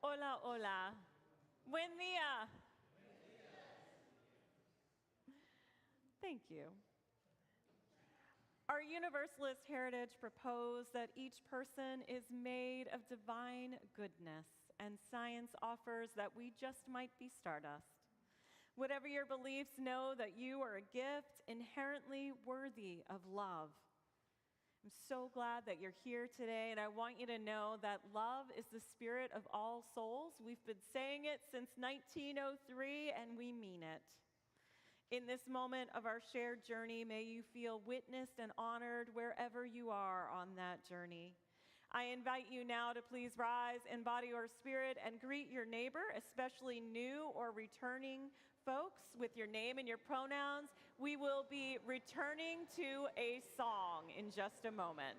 Hola, hola. Buen día. Thank you. Our Universalist heritage proposed that each person is made of divine goodness, and science offers that we just might be stardust. Whatever your beliefs, know that you are a gift inherently worthy of love. I'm so glad that you're here today, and I want you to know that love is the spirit of all souls. We've been saying it since 1903, and we mean it. In this moment of our shared journey, may you feel witnessed and honored wherever you are on that journey. I invite you now to please rise in body or spirit and greet your neighbor, especially new or returning folks, with your name and your pronouns. We will be returning to a song in just a moment.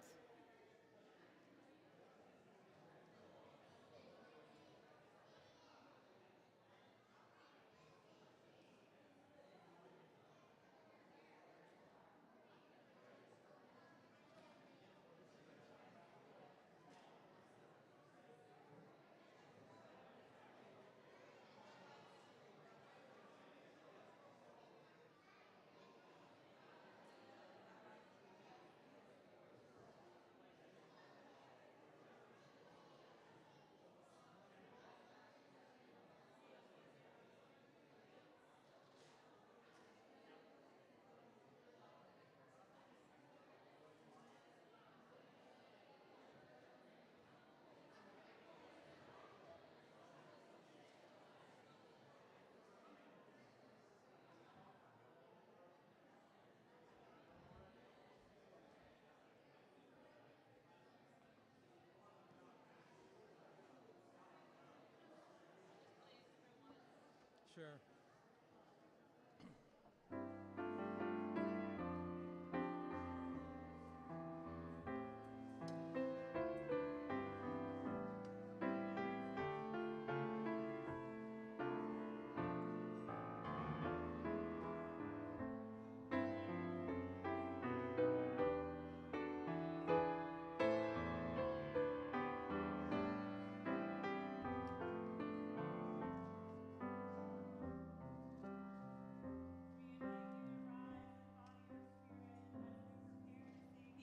Sure.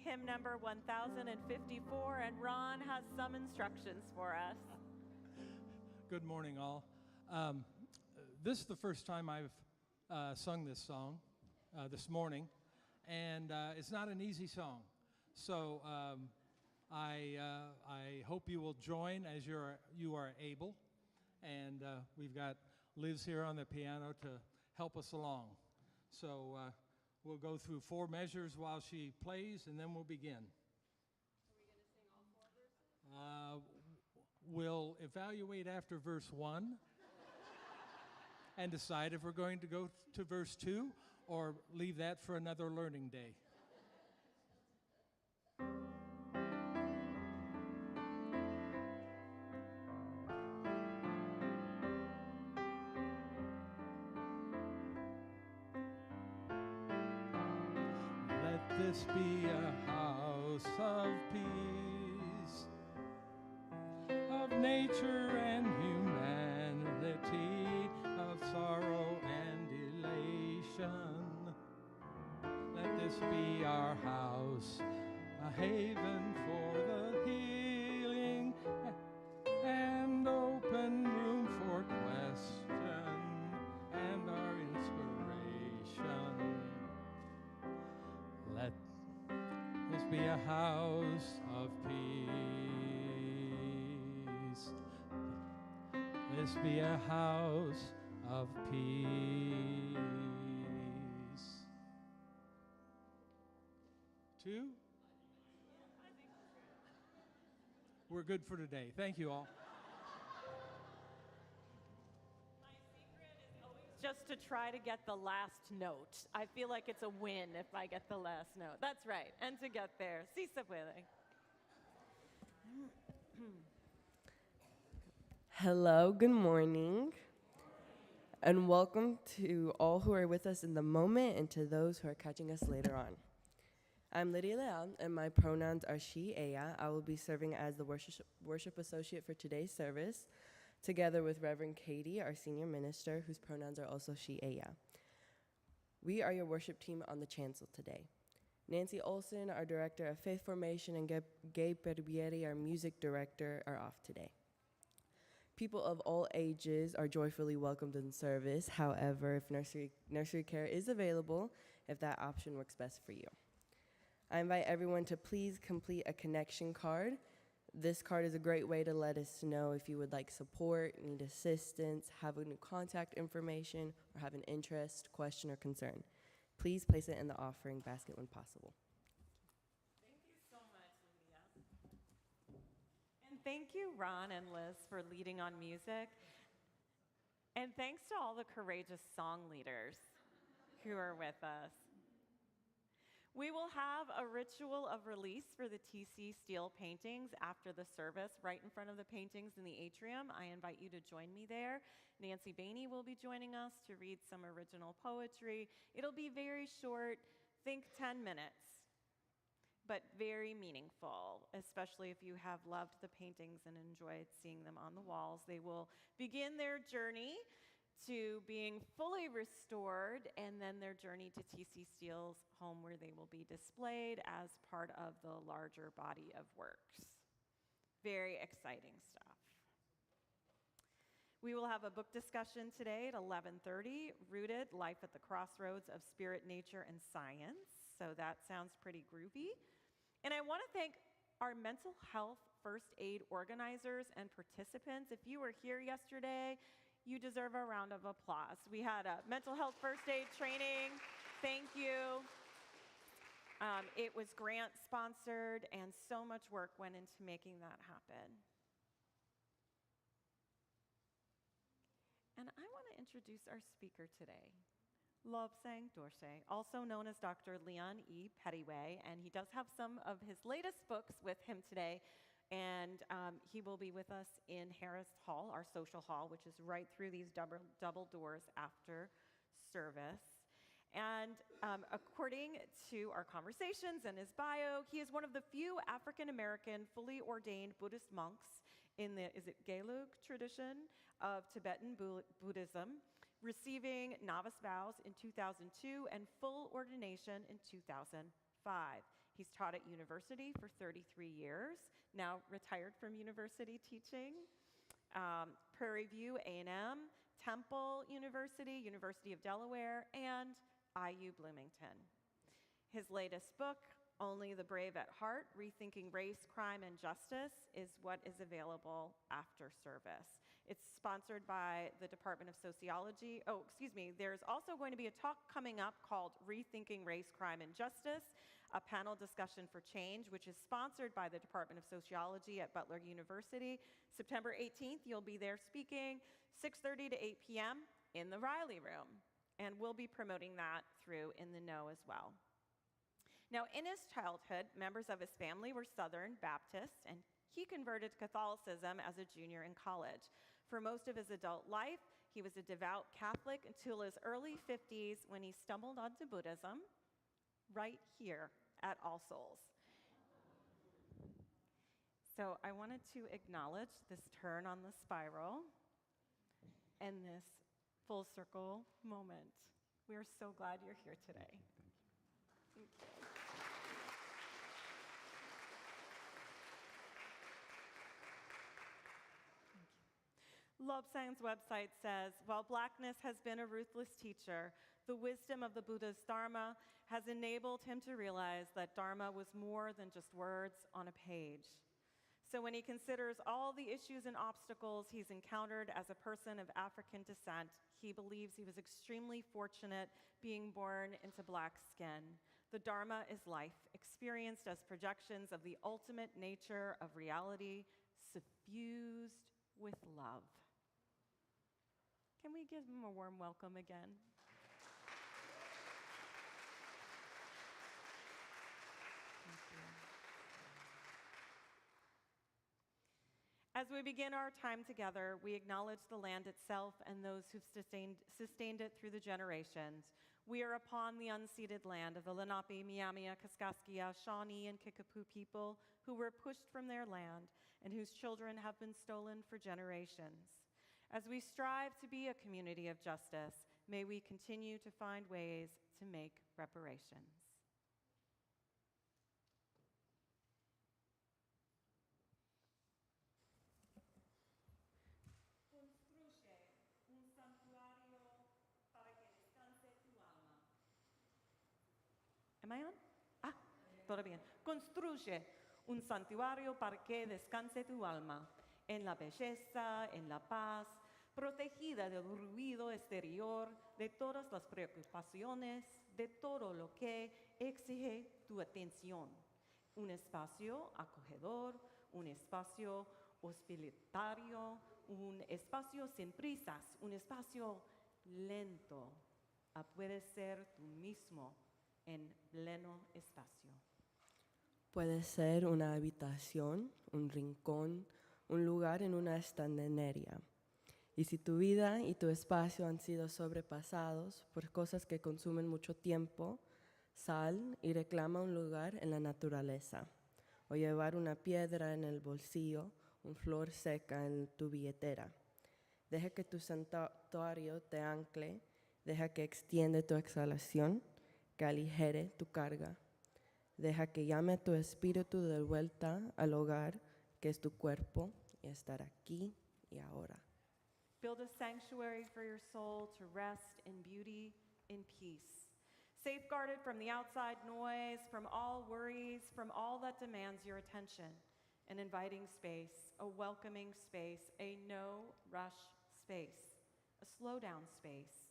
Hymn number 1054, and Ron has some instructions for us. Good morning, all. This is the first time I've sung this song this morning, and it's not an easy song. So I hope you will join as you are able, and we've got Liz here on the piano to help us along. So we'll go through 4 measures while she plays, and then we'll begin. Are we going to sing all 4 verses? We'll evaluate after verse 1 and decide if we're going to go to verse 2 or leave that for another learning day. Let this be a house of peace, of nature and humanity, of sorrow and elation. Let this be our house, a haven for the healing and open room for question and our inspiration. Let this be a house of peace. This be a house of peace. 2? We're good for today. Thank you all. Just to try to get the last note. I feel like it's a win if I get the last note. That's right. And to get there. Si se puede. Hello, good morning, and welcome to all who are with us in the moment and to those who are catching us later on. I'm Lydia Leal, and my pronouns are she, ella. I will be serving as the worship associate for today's service. together with Reverend Katie, our senior minister, whose pronouns are also she, ella. We are your worship team on the chancel today. Nancy Olson, our director of faith formation, and Gabe Perbieri, our music director, are off today. People of all ages are joyfully welcomed in service. However, if nursery care is available, if that option works best for you. I invite everyone to please complete a connection card. This card is a great way to let us know if you would like support, need assistance, have a new contact information, or have an interest, question, or concern. Please place it in the offering basket when possible. Thank you so much, Lydia. And thank you, Ron and Liz, for leading on music. And thanks to all the courageous song leaders who are with us. We will have a ritual of release for the TC steel paintings after the service, right in front of the paintings in the atrium. I invite you to join me there. Nancy Bainey will be joining us to read some original poetry. It'll be very short, think 10 minutes, but very meaningful, especially if you have loved the paintings and enjoyed seeing them on the walls. They will begin their journey to being fully restored, and then their journey to TC Steele's home, where they will be displayed as part of the larger body of works. Very exciting stuff. We will have a book discussion today at 11:30, Rooted: Life at the Crossroads of Spirit, Nature, and Science. So that sounds pretty groovy. And I want to thank our mental health first aid organizers and participants. If you were here yesterday, you deserve a round of applause. We had a mental health first aid training. Thank you. It was grant sponsored, and so much work went into making that happen. And I want to introduce our speaker today, Lobzang Dorje, also known as Dr. Leon E. Pettyway, and he does have some of his latest books with him today. And he will be with us in Harris Hall, our social hall, which is right through these double doors after service. And according to our conversations and his bio, he is one of the few African-American fully ordained Buddhist monks in the, Gelug tradition of Tibetan Buddhism, receiving novice vows in 2002 and full ordination in 2005. He's taught at university for 33 years, now retired from university teaching, Prairie View A&M, Temple University, University of Delaware, and IU Bloomington. His latest book, Only the Brave at Heart, Rethinking Race, Crime, and Justice, is what is available after service. It's sponsored by the Department of Sociology. There's also going to be a talk coming up called Rethinking Race, Crime, and Justice, a panel discussion for change, which is sponsored by the Department of Sociology at Butler University. September 18th, you'll be there speaking, 6:30 to 8 p.m. in the Riley Room. And we'll be promoting that through In the Know as well. Now, in his childhood, members of his family were Southern Baptist, and he converted to Catholicism as a junior in college. For most of his adult life, he was a devout Catholic until his early 50s when he stumbled onto Buddhism right here at All Souls. So I wanted to acknowledge this turn on the spiral and this full circle moment. We are so glad you're here today. Thank you. Lobzang's website says, while Blackness has been a ruthless teacher, the wisdom of the Buddha's Dharma has enabled him to realize that Dharma was more than just words on a page. So when he considers all the issues and obstacles he's encountered as a person of African descent, he believes he was extremely fortunate being born into black skin. The Dharma is life, experienced as projections of the ultimate nature of reality, suffused with love. Can we give him a warm welcome again? Thank you. As we begin our time together, we acknowledge the land itself and those who've sustained it through the generations. We are upon the unceded land of the Lenape, Miamia, Kaskaskia, Shawnee, and Kickapoo people who were pushed from their land and whose children have been stolen for generations. As we strive to be a community of justice, may we continue to find ways to make reparations. Am I on? Ah, todo bien. Construye un santuario para que descanse tu alma, en la belleza, en la paz, protegida del ruido exterior, de todas las preocupaciones, de todo lo que exige tu atención. Un espacio acogedor, un espacio hospitalario, un espacio sin prisas, un espacio lento. Puedes ser tú mismo en pleno espacio. Puede ser una habitación, un rincón, un lugar en una estantería. Y si tu vida y tu espacio han sido sobrepasados por cosas que consumen mucho tiempo, sal y reclama un lugar en la naturaleza. O llevar una piedra en el bolsillo, una flor seca en tu billetera. Deja que tu santuario te ancle, deja que extiende tu exhalación, que aligere tu carga. Deja que llame a tu espíritu de vuelta al hogar, que es tu cuerpo, y estar aquí y ahora. Build a sanctuary for your soul to rest in beauty, in peace. Safeguarded from the outside noise, from all worries, from all that demands your attention. An inviting space, a welcoming space, a no-rush space, a slow-down space.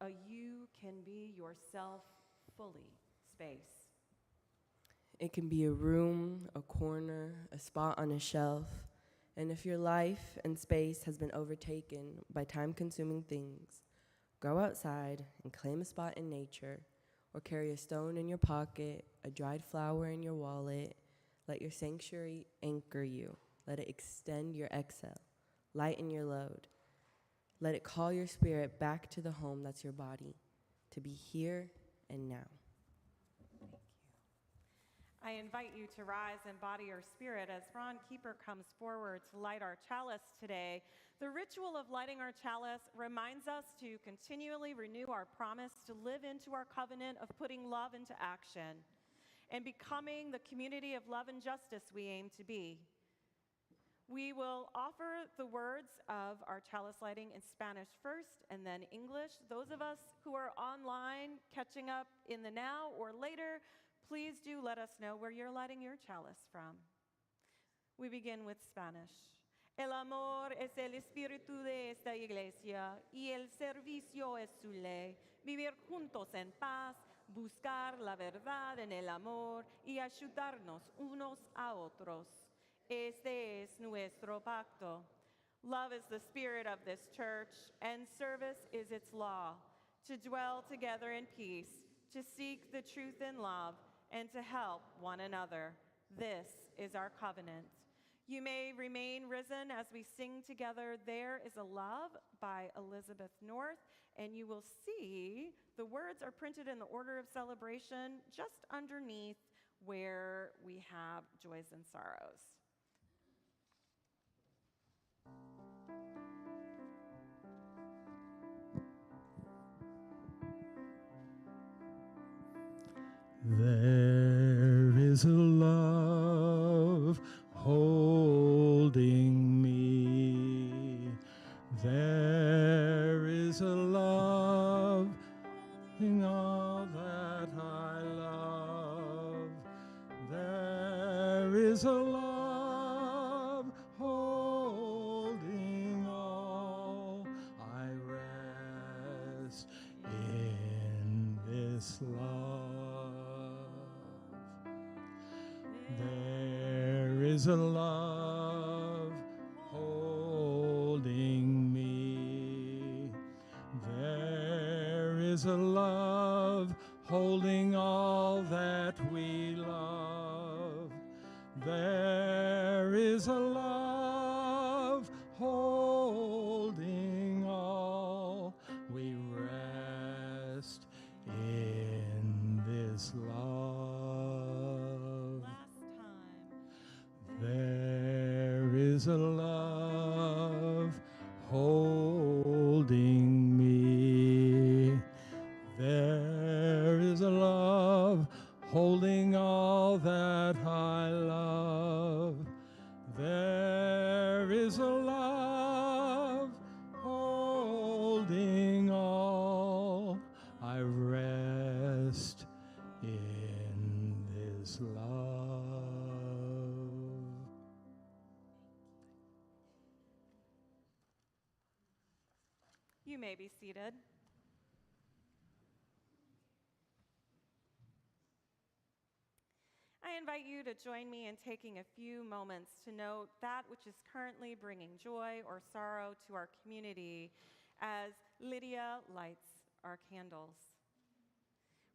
A you can be yourself fully space. It can be a room, a corner, a spot on a shelf. And if your life and space has been overtaken by time-consuming things, go outside and claim a spot in nature, or carry a stone in your pocket, a dried flower in your wallet. Let your sanctuary anchor you. Let it extend your exhale, lighten your load. Let it call your spirit back to the home that's your body, to be here and now. Thank you. I invite you to rise in body or spirit as Ron Keeper comes forward to light our chalice today. The ritual of lighting our chalice reminds us to continually renew our promise to live into our covenant of putting love into action and becoming the community of love and justice we aim to be. We will offer the words of our chalice lighting in Spanish first and then English. Those of us who are online catching up in the now or later, please do let us know where you're lighting your chalice from. We begin with Spanish. El amor es el espíritu de esta iglesia y el servicio es su ley. Vivir juntos en paz, buscar la verdad en el amor y ayudarnos unos a otros. Este es nuestro pacto. Love is the spirit of this church, and service is its law. To dwell together in peace, to seek the truth in love, and to help one another. This is our covenant. You may remain risen as we sing together, There is a Love by Elizabeth North, and you will see the words are printed in the order of celebration just underneath where we have joys and sorrows. There is a love holding me. There is a love in all that I love. There is a love holding all. I rest in this love. There is a love holding me. There is a love holding all that we love. There is a love holding all. We rest in this love. Last time. There is a love holding me. There is a love holding all that I love. There is a love holding all. I rest in this love. You may be seated. I invite you to join me in taking a few moments to note that which is currently bringing joy or sorrow to our community as Lydia lights our candles.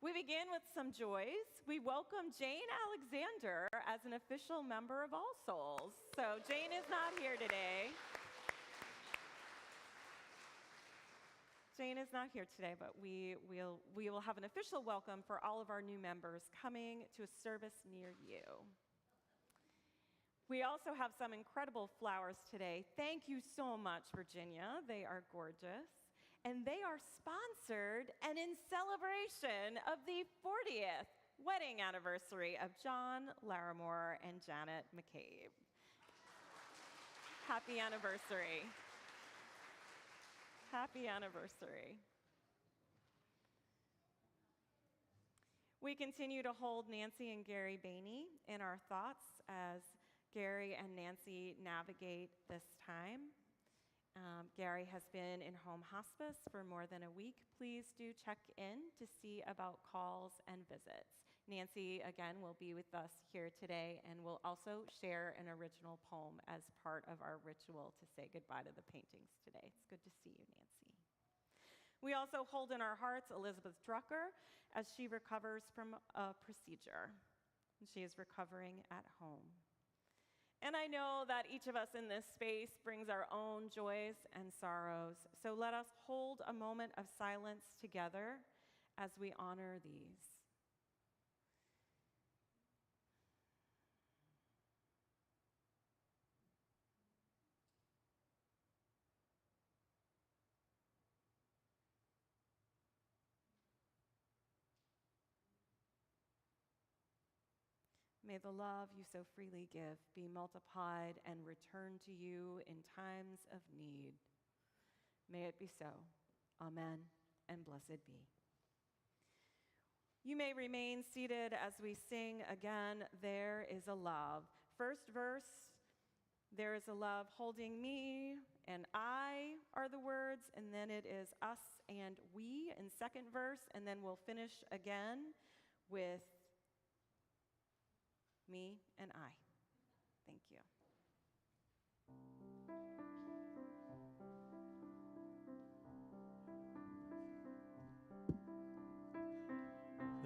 We begin with some joys. We welcome Jane Alexander as an official member of All Souls. So Jane is not here today. Jane is not here today, but we will have an official welcome for all of our new members coming to a service near you. We also have some incredible flowers today. Thank you so much, Virginia. They are gorgeous. And they are sponsored and in celebration of the 40th wedding anniversary of John Larimore and Janet McCabe. Happy anniversary. Happy anniversary. We continue to hold Nancy and Gary Bainey in our thoughts as Gary and Nancy navigate this time. Gary has been in home hospice for more than a week. Please do check in to see about calls and visits. Nancy, again, will be with us here today and will also share an original poem as part of our ritual to say goodbye to the paintings today. It's good to see you, Nancy. We also hold in our hearts Elizabeth Drucker as she recovers from a procedure. She is recovering at home. And I know that each of us in this space brings our own joys and sorrows, so let us hold a moment of silence together as we honor these. May the love you so freely give be multiplied and returned to you in times of need. May it be so. Amen, and blessed be. You may remain seated as we sing again, There is a Love. First verse, there is a love holding me, and I are the words, and then it is us and we in second verse, and then we'll finish again with me and I. Thank you.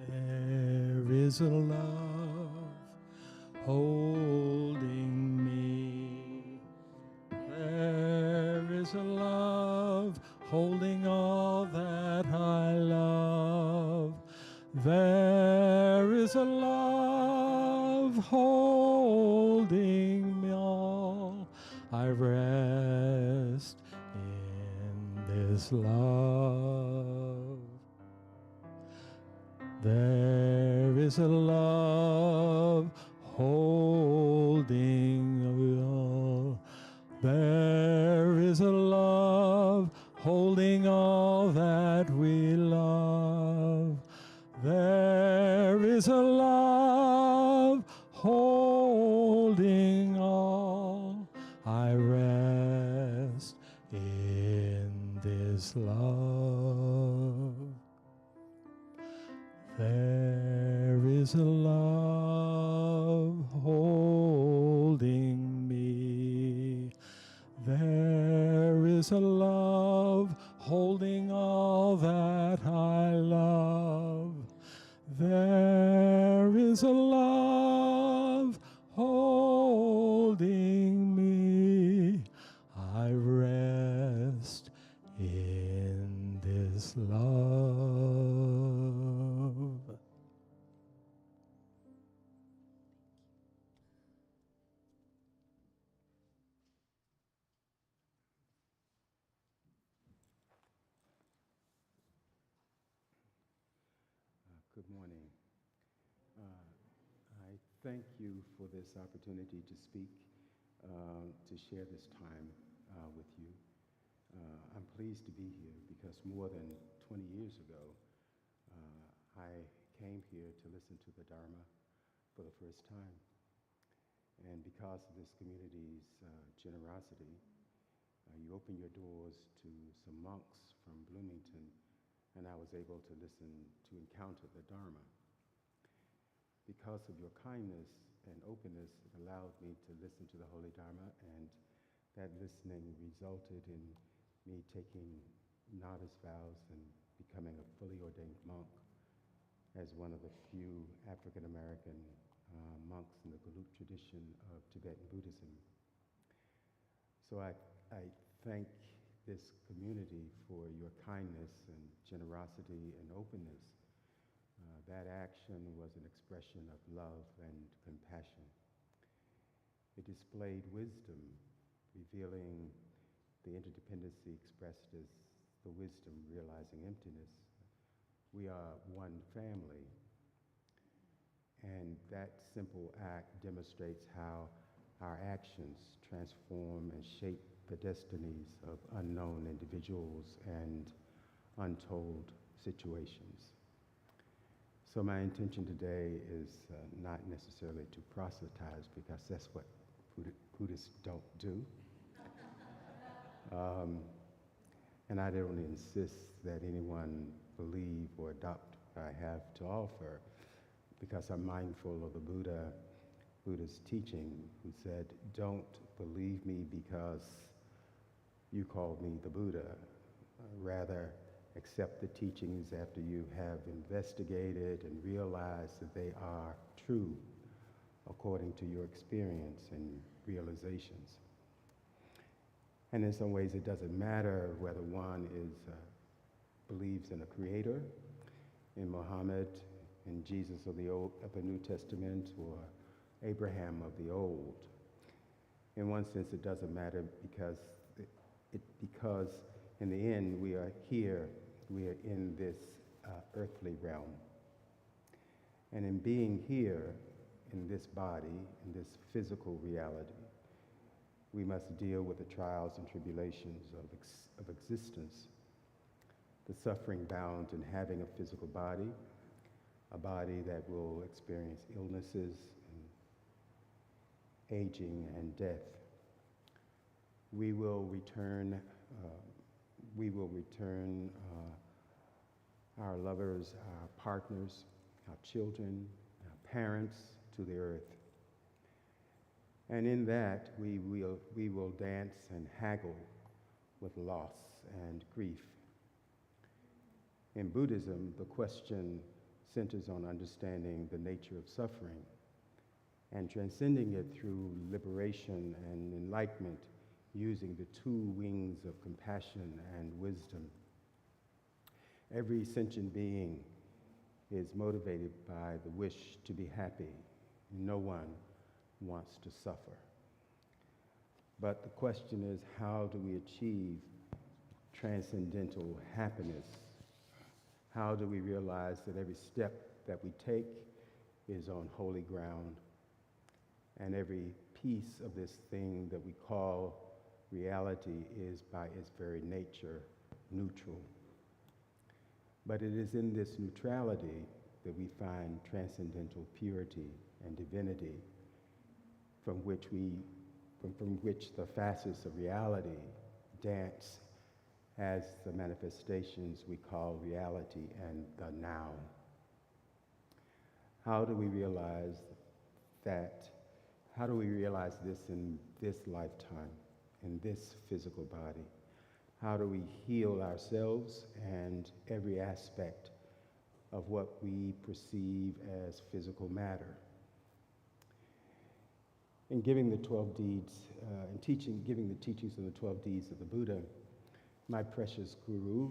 There is a love holding me. There is a love holding all that I love. There is a love holding me all. I rest in this love. There is a love holding me all. There is a love holding all that we love. There is a love holding all. I rest in this love. There is a love holding me. There is a love holding all that I love. There is a love holding me. I rest in this love. thank you for this opportunity to speak, to share this time with you. I'm pleased to be here because more than 20 years ago, I came here to listen to the Dharma for the first time. And because of this community's generosity, you opened your doors to some monks from Bloomington, and I was able to listen, to encounter the Dharma. Because of your kindness and openness, it allowed me to listen to the Holy Dharma, and that listening resulted in me taking novice vows and becoming a fully ordained monk as one of the few African-American monks in the Galut tradition of Tibetan Buddhism. So I thank this community for your kindness and generosity and openness. That action was an expression of love and compassion. It displayed wisdom, revealing the interdependency expressed as the wisdom realizing emptiness. We are one family, and that simple act demonstrates how our actions transform and shape the destinies of unknown individuals and untold situations. So my intention today is not necessarily to proselytize, because that's what Buddhists don't do. And I don't insist that anyone believe or adopt what I have to offer, because I'm mindful of the Buddha's teaching, who said, don't believe me because you called me the Buddha. Rather, accept the teachings after you have investigated and realized that they are true according to your experience and realizations. And in some ways, it doesn't matter whether one believes in a creator, in Muhammad, in Jesus of the New Testament, or Abraham of the Old. In one sense, it doesn't matter because in the end, we are here, we are in this earthly realm. And in being here, in this body, in this physical reality, we must deal with the trials and tribulations of existence, the suffering bound in having a physical body, a body that will experience illnesses, and aging, and death. We will return our lovers, our partners, our children, our parents to the earth. And in that, we will dance and haggle with loss and grief. In Buddhism, the question centers on understanding the nature of suffering and transcending it through liberation and enlightenment, using the two wings of compassion and wisdom. Every sentient being is motivated by the wish to be happy. No one wants to suffer. But the question is, how do we achieve transcendental happiness? How do we realize that every step that we take is on holy ground, and every piece of this thing that we call reality is by its very nature neutral? But it is in this neutrality that we find transcendental purity and divinity, from which the facets of reality dance as the manifestations we call reality and the now. How do we realize that? How do we realize this in this lifetime, in this physical body? How do we heal ourselves and every aspect of what we perceive as physical matter? In giving the 12 deeds, giving the teachings of the 12 deeds of the Buddha, my precious guru,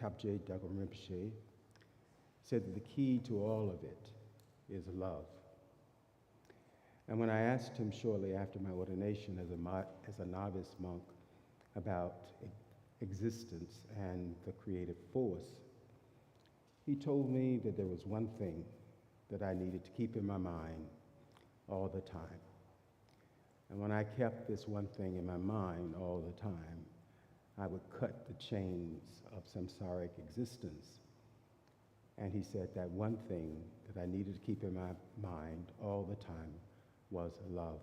Kapje Dagom Rinpoche, said that the key to all of it is love. And when I asked him shortly after my ordination as a novice monk about existence and the creative force, he told me that there was one thing that I needed to keep in my mind all the time. And when I kept this one thing in my mind all the time, I would cut the chains of samsaric existence. And he said that one thing that I needed to keep in my mind all the time was love.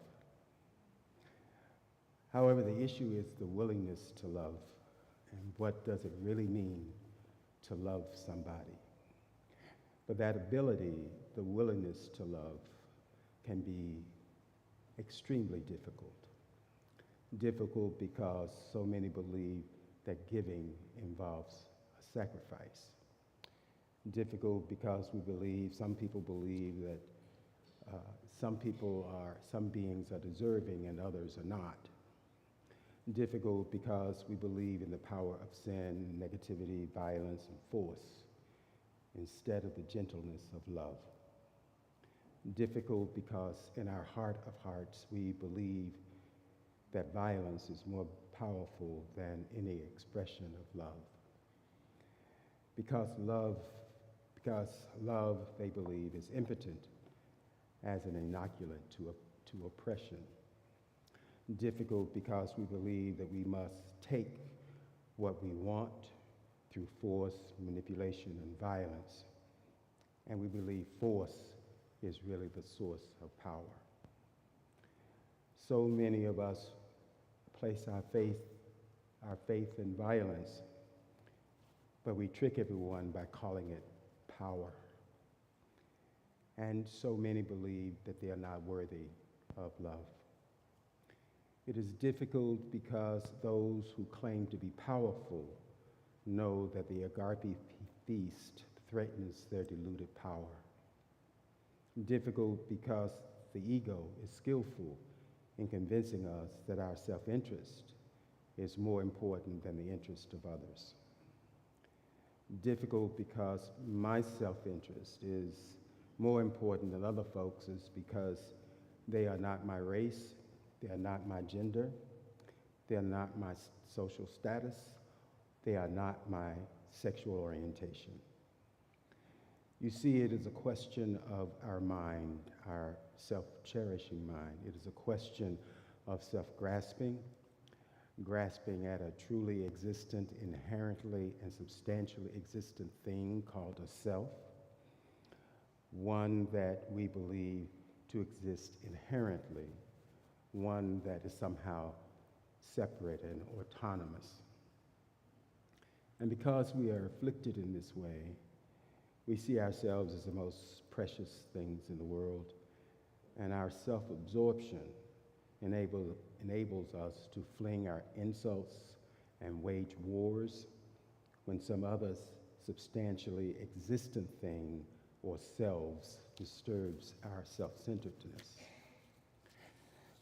However, the issue is the willingness to love. And what does it really mean to love somebody? But that ability, the willingness to love, can be extremely difficult. Difficult because so many believe that giving involves a sacrifice. Difficult because some people believe that some beings are deserving and others are not. Difficult because we believe in the power of sin, negativity, violence, and force, instead of the gentleness of love. Difficult because in our heart of hearts we believe that violence is more powerful than any expression of love. Because love, they believe, is impotent as an inoculant to oppression. Difficult because we believe that we must take what we want through force, manipulation, and violence. And we believe force is really the source of power. So many of us place our faith in violence, but we trick everyone by calling it power. And so many believe that they are not worthy of love. It is difficult because those who claim to be powerful know that the agape feast threatens their deluded power. Difficult because the ego is skillful in convincing us that our self-interest is more important than the interest of others. Difficult because my self-interest is more important than other folks' because they are not my race, they are not my gender, they are not my social status, they are not my sexual orientation. You see, it is a question of our mind, our self-cherishing mind. It is a question of self-grasping, grasping at a truly existent, inherently and substantially existent thing called a self, one that we believe to exist inherently, one that is somehow separate and autonomous. And because we are afflicted in this way, we see ourselves as the most precious things in the world, and our self-absorption enables us to fling our insults and wage wars when some other substantially existent thing or selves disturbs our self-centeredness.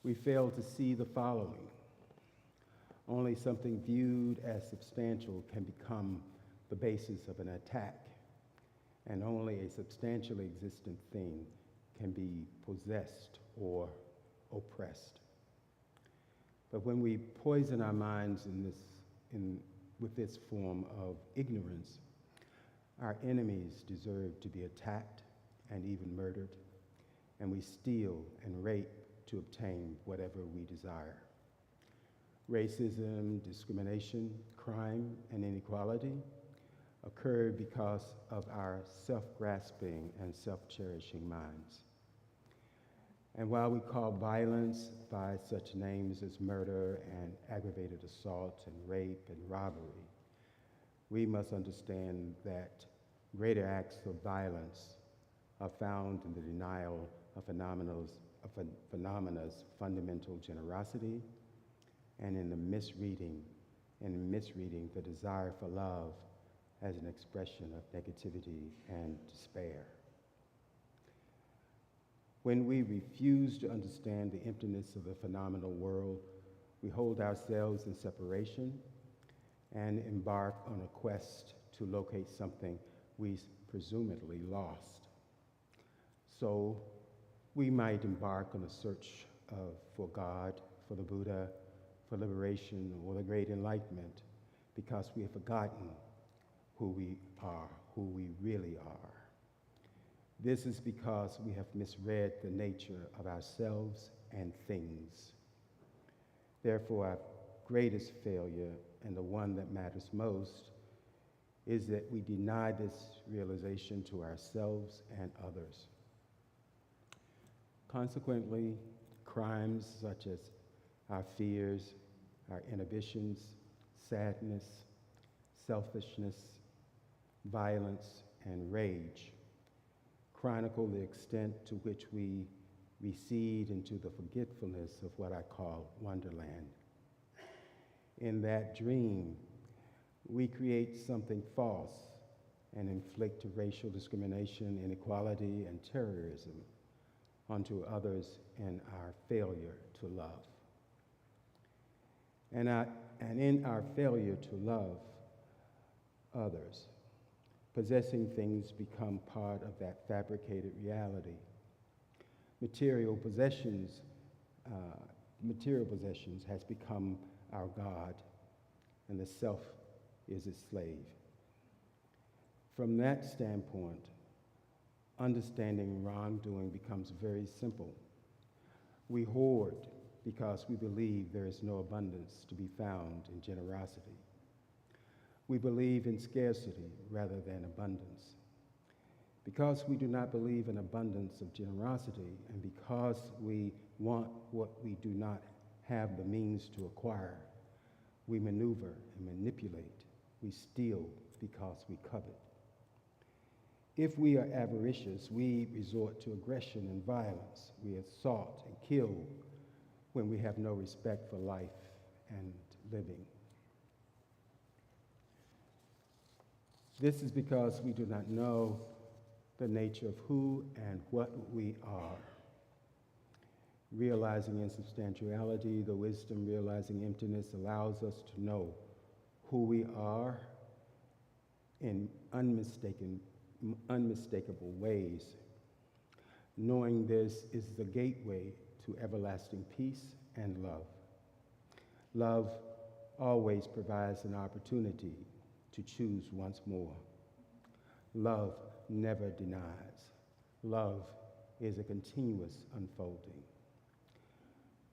We fail to see the following. Only something viewed as substantial can become the basis of an attack, and only a substantially existent thing can be possessed or oppressed. But when we poison our minds with this form of ignorance, our enemies deserve to be attacked and even murdered, and we steal and rape to obtain whatever we desire. Racism, discrimination, crime, and inequality occur because of our self-grasping and self-cherishing minds. And while we call violence by such names as murder and aggravated assault and rape and robbery, we must understand that greater acts of violence are found in the denial of phenomena's fundamental generosity and in the misreading the desire for love as an expression of negativity and despair. When we refuse to understand the emptiness of the phenomenal world, we hold ourselves in separation and embark on a quest to locate something we presumably lost. So we might embark on a search for God, for the Buddha, for liberation, or the Great Enlightenment, because we have forgotten who we are, who we really are. This is because we have misread the nature of ourselves and things. Therefore, our greatest failure, and the one that matters most, is that we deny this realization to ourselves and others. Consequently, crimes such as our fears, our inhibitions, sadness, selfishness, violence, and rage chronicle the extent to which we recede into the forgetfulness of what I call Wonderland. In that dream, we create something false and inflict racial discrimination, inequality, and terrorism onto others in our failure to love. And in our failure to love others, possessing things become part of that fabricated reality. Material possessions has become our God, and the self is its slave. From that standpoint, understanding wrongdoing becomes very simple. We hoard because we believe there is no abundance to be found in generosity. We believe in scarcity rather than abundance. Because we do not believe in abundance of generosity, and because we want what we do not have the means to acquire, we maneuver and manipulate. We steal because we covet. If we are avaricious, we resort to aggression and violence. We assault and kill when we have no respect for life and living. This is because we do not know the nature of who and what we are. Realizing insubstantiality, the wisdom realizing emptiness allows us to know who we are in unmistakable ways. Knowing this is the gateway to everlasting peace and love. Love always provides an opportunity to choose once more. Love never denies. Love is a continuous unfolding.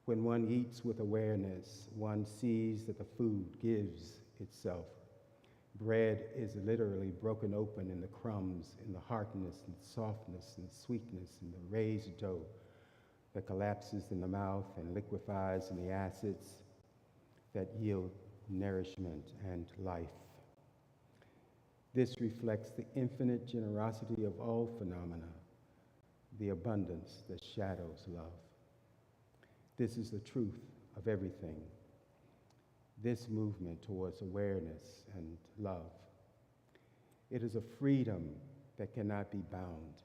When one eats with awareness, one sees that the food gives itself. Bread is literally broken open in the crumbs, in the hardness and softness and sweetness, in the raised dough that collapses in the mouth and liquefies in the acids that yield nourishment and life. This reflects the infinite generosity of all phenomena, the abundance that shadows love. This is the truth of everything. This movement towards awareness and love. It is a freedom that cannot be bound,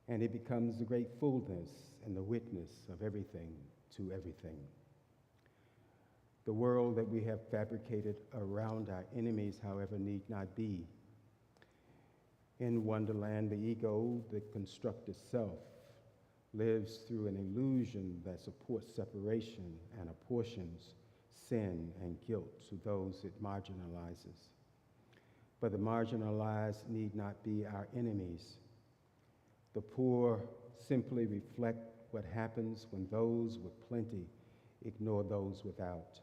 and it becomes the great fullness and the witness of everything to everything. The world that we have fabricated around our enemies, however, need not be. In Wonderland, the ego, the constructed self, lives through an illusion that supports separation and apportions sin and guilt to those it marginalizes. But the marginalized need not be our enemies. The poor simply reflect what happens when those with plenty ignore those without.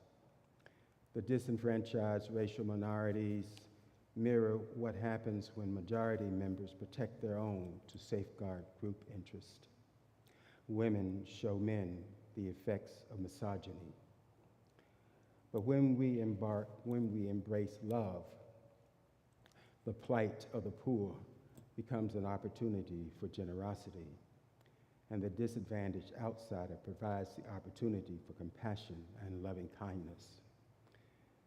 The disenfranchised racial minorities mirror what happens when majority members protect their own to safeguard group interest. Women show men the effects of misogyny. But when we embrace love, the plight of the poor becomes an opportunity for generosity, and the disadvantaged outsider provides the opportunity for compassion and loving kindness.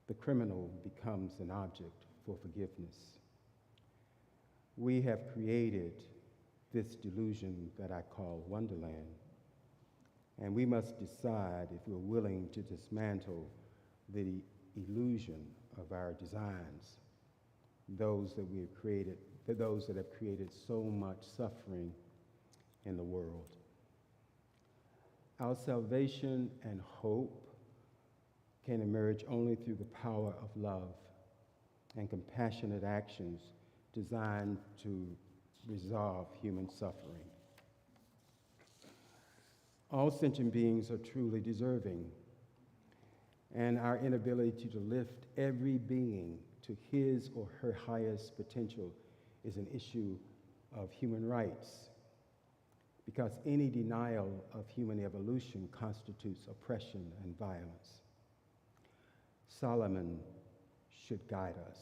The criminal becomes an object for forgiveness. We have created this delusion that I call Wonderland, and we must decide if we're willing to dismantle the illusion of our designs, those that we have created, those that have created so much suffering in the world. Our salvation and hope can emerge only through the power of love and compassionate actions designed to resolve human suffering. All sentient beings are truly deserving, and our inability to lift every being to his or her highest potential is an issue of human rights, because any denial of human evolution constitutes oppression and violence. Solomon should guide us,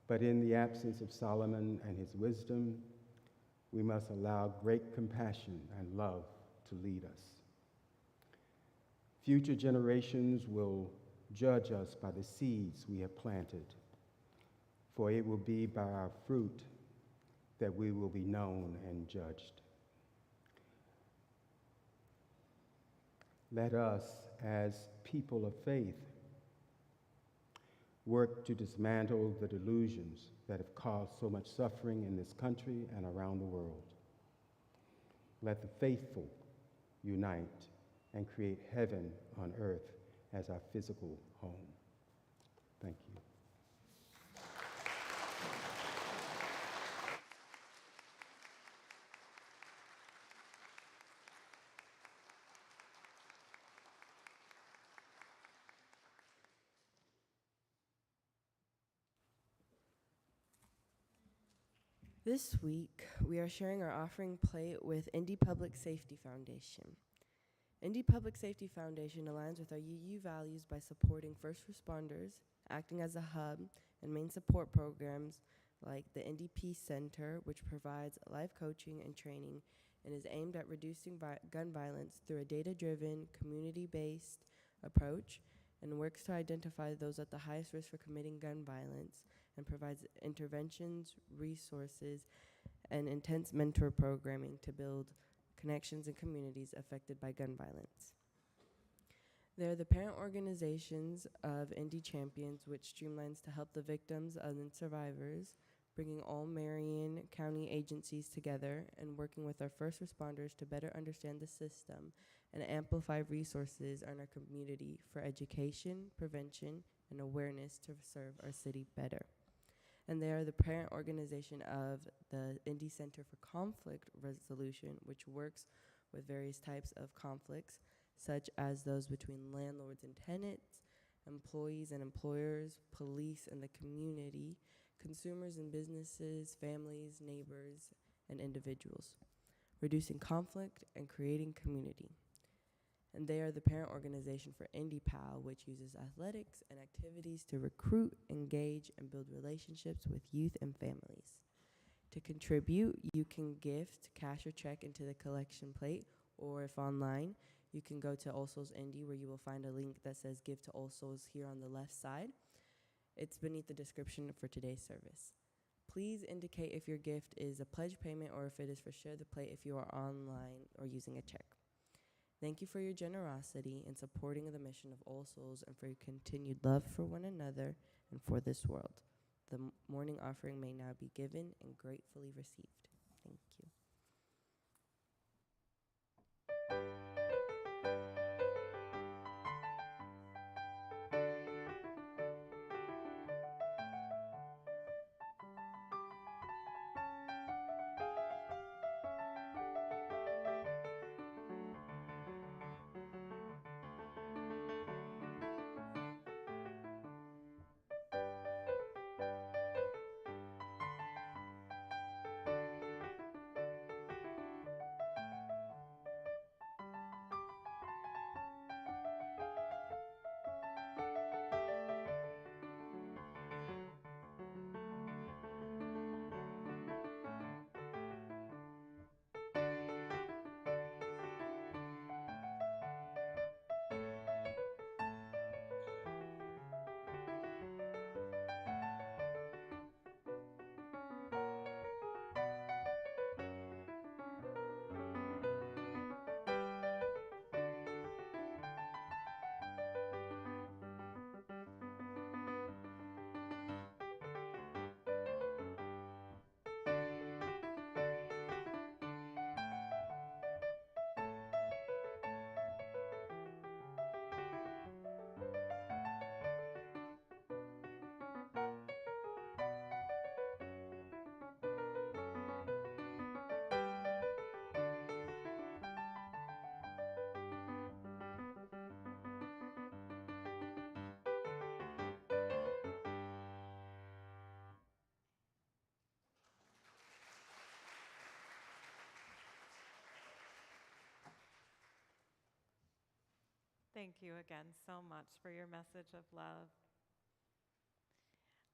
but in the absence of Solomon and his wisdom, we must allow great compassion and love to lead us. Future generations will judge us by the seeds we have planted, for it will be by our fruit that we will be known and judged. Let us, as people of faith, work to dismantle the delusions that have caused so much suffering in this country and around the world. Let the faithful unite and create heaven on earth as our physical home. Thank you. This week, we are sharing our offering plate with Indy Public Safety Foundation. Indy Public Safety Foundation aligns with our UU values by supporting first responders, acting as a hub, and main support programs like the Indy Peace Center, which provides life coaching and training and is aimed at reducing gun violence through a data-driven, community-based approach, and works to identify those at the highest risk for committing gun violence and provides interventions, resources, and intense mentor programming to build connections in communities affected by gun violence. They're the parent organizations of Indy Champions, which streamlines to help the victims and survivors, bringing all Marion County agencies together and working with our first responders to better understand the system and amplify resources in our community for education, prevention, and awareness to serve our city better. And they are the parent organization of the Indy Center for Conflict Resolution, which works with various types of conflicts, such as those between landlords and tenants, employees and employers, police and the community, consumers and businesses, families, neighbors, and individuals, reducing conflict and creating community. And they are the parent organization for IndyPal, which uses athletics and activities to recruit, engage, and build relationships with youth and families. To contribute, you can gift, cash, or check into the collection plate, or if online, you can go to All Souls Indy, where you will find a link that says Give to All Souls here on the left side. It's beneath the description for today's service. Please indicate if your gift is a pledge payment or if it is for Share the Plate if you are online or using a check. Thank you for your generosity in supporting the mission of All Souls and for your continued love for one another and for this world. The morning offering may now be given and gratefully received. Thank you. Thank you again so much for your message of love.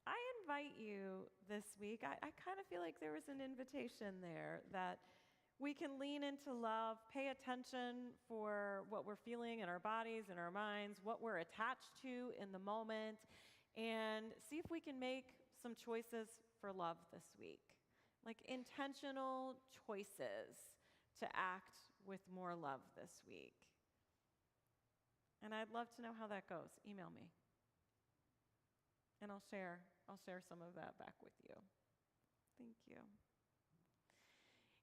I invite you this week, I kind of feel like there was an invitation there that we can lean into love, pay attention for what we're feeling in our bodies and our minds, what we're attached to in the moment, and see if we can make some choices for love this week. Like intentional choices to act with more love this week. And I'd love to know how that goes. Email me. And I'll share some of that back with you. Thank you.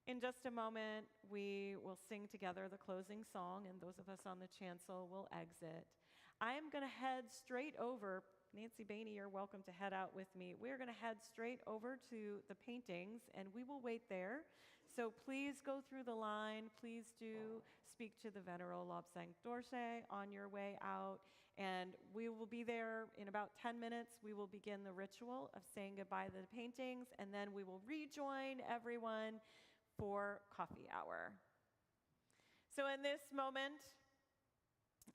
In just a moment, we will sing together the closing song, and those of us on the chancel will exit. I am going to head straight over. Nancy Bainey, you're welcome to head out with me. We're going to head straight over to the paintings, and we will wait there. So please go through the line. Please do speak to the venerable Lobzang Dorje on your way out. And we will be there in about 10 minutes. We will begin the ritual of saying goodbye to the paintings, and then we will rejoin everyone for coffee hour. So in this moment,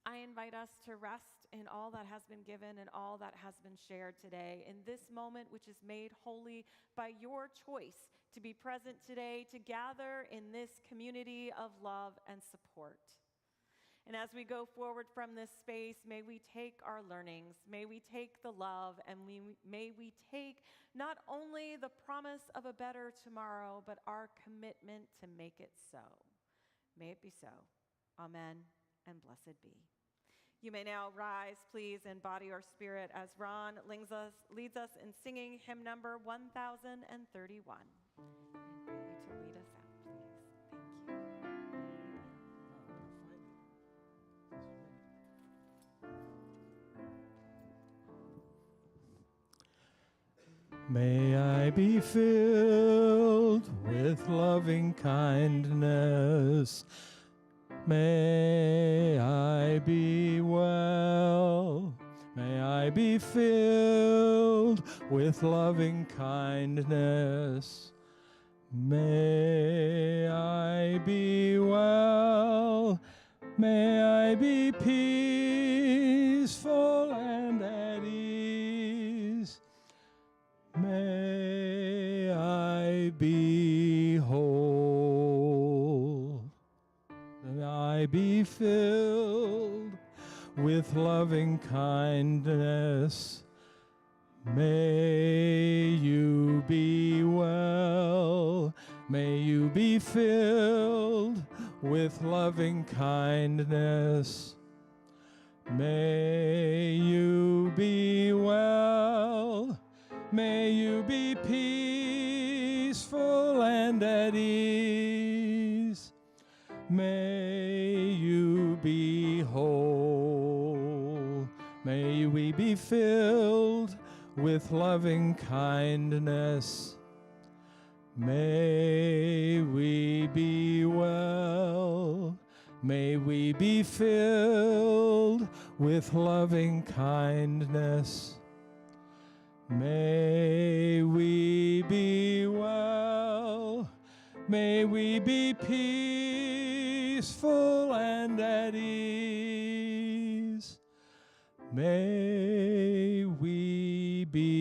I invite us to rest in all that has been given and all that has been shared today. In this moment, which is made holy by your choice to be present today, to gather in this community of love and support. And as we go forward from this space, may we take our learnings, may we take the love, and may we take not only the promise of a better tomorrow, but our commitment to make it so. May it be so. Amen, and blessed be. You may now rise, please, in body or spirit, as Ron leads us in singing hymn number 1031. I invite you to lead us out, please. Thank you. May I be filled with loving kindness. May I be well. May I be filled with loving kindness. May I be well. May I be peaceful and at ease. May I be whole. May I be filled with loving kindness. May you be well. May you be filled with loving kindness. May you be well. May you be peaceful and at ease. May you be whole. May we be filled with loving kindness. May we be well. May we be filled with loving kindness. May we be well. May we be peaceful and at ease. May we be